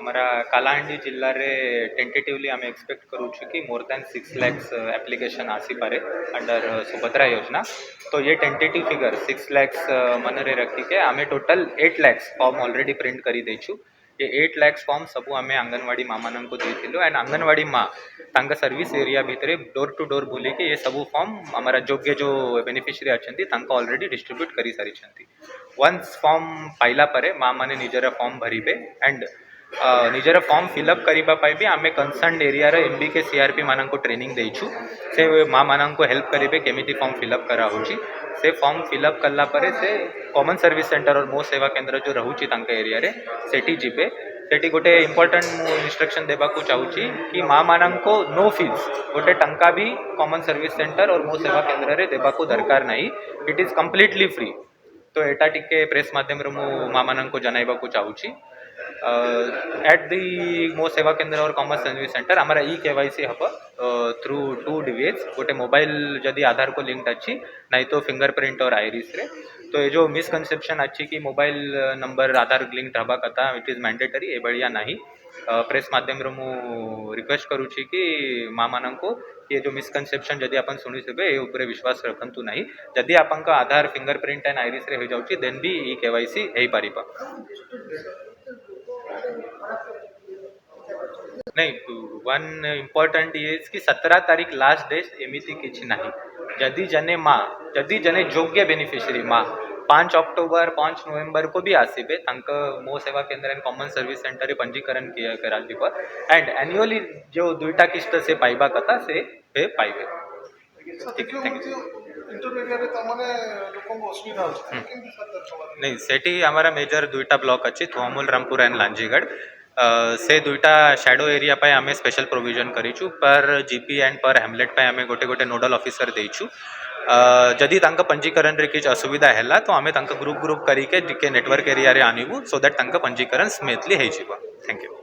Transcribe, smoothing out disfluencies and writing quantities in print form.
हमारा कालाहांडी जिल्ला रे टेंटेटिवली आम एक्सपेक्ट करूँ कि मोर दैन 6 lakhs एप्लिकेशन आसी पारे अंडर सुभद्रा योजना। तो ये टेंटेटिव फिगर 6 lakhs मनरे रखी के आमे total 8 lakhs form already print करी देछु। ये 8 lakhs फॉर्म सबू आमे आंगनवाड़ी माँ मान को देथिलु एंड आंगनवाड़ी माँ तांका सर्विस एरिया भितर डोर टू डोर बुली के ये सबू फॉर्म हमारा योग्य जो बेनिफिशियरी अच्छी तांका ऑलरेडी डिस्ट्रीब्यूट करी सारी छंती। वंस फॉर्म पाइला परे माँ माने निजर फॉर्म भरीबे एंड निजर फॉर्म फिलअप करिबा पाई भी आमे कंसर्न एरिया रे एमबी के सीआरपी मानन को ट्रेनिंग देइछु। से माँ मानन को हेल्प करिबे केमिति फॉर्म फिलअप करा होची। से फॉर्म फिलअप कला परे से कॉमन सर्विस सेंटर और मो सेवा केंद्र जो रहुची तांका एरिया रे सेठी जिबे। सेठी गोटे इंपोर्टेंट इंस्ट्रक्शन देबा को चाहूची कि माँ मानन को नो फीस गोटे टंका भी कॉमन सर्विस सेंटर और मो सेवा केंद्र रे देबा को दरकार नहीं। It is completely free. तो एटा टिके प्रेस माध्यम रे मु माँ मानन को जनाइबा को चाहूची। एट दी मो सेवा केंद्र और कॉमन सर्विस सेंटर हमारा ई केवाईसी हम थ्रू 2 डिवाइस गोटे मोबाइल जदि आधार को लिंक अच्छी नहीं तो फिंगरप्रिंट और आईरिस रे। तो ये जो मिसकनसेप्शन अच्छी कि मोबाइल नंबर आधार लिंक हवा कथा इट इज मैंडेटरी ए बढ़िया नहीं। प्रेस माध्यम रे मु रिक्वेस्ट करूची कि माँ मानन को ये जो मिसकनसेप्शन जदि अपन शुणी थे ऊपर विश्वास रखंतु नहीं। जदि आपन का आधार फिंगरप्रिंट एंड आईरिस रे हो जाउची देन भी ई केवाईसी हेई पारिबा। नहीं वन इम्पोर्टेंट ये कि 17 तारीख लास्ट डेट एमिति किछि नाही। जदि जने योग्य बेनिफिशियरी माँ 5 अक्टोबर 5 नवेम्बर को भी आसीबे तांक मो सेवा केंद्र एंड कॉमन सर्विस सेंटर रे पंजीकरण किया कराजिबा एंड एनुअली जो दुईटा किस्त से पाइबा कथा से पे पाइबे। ठीक है, थैंक यू। नहीं सेठी हमारा मेजर दुईटा ब्लॉक अच्छी थोमुल रामपुर एंड लांजीगढ़ से दुईटा शैडो एरिया पे आमे स्पेशल प्रोविजन करिछु पर जीपी एंड पर हेमलेट पे आमे गोटे गोटे नोडल ऑफिसर देइछु। जदि तांका पंजीकरण रे किछ असुविधा हैला तो आमे तांका ग्रुप करी के नेटवर्क एरिया रे आनिबु सो दैट तांका पंजीकरण स्मूथली हेइ जिवो। Thank you.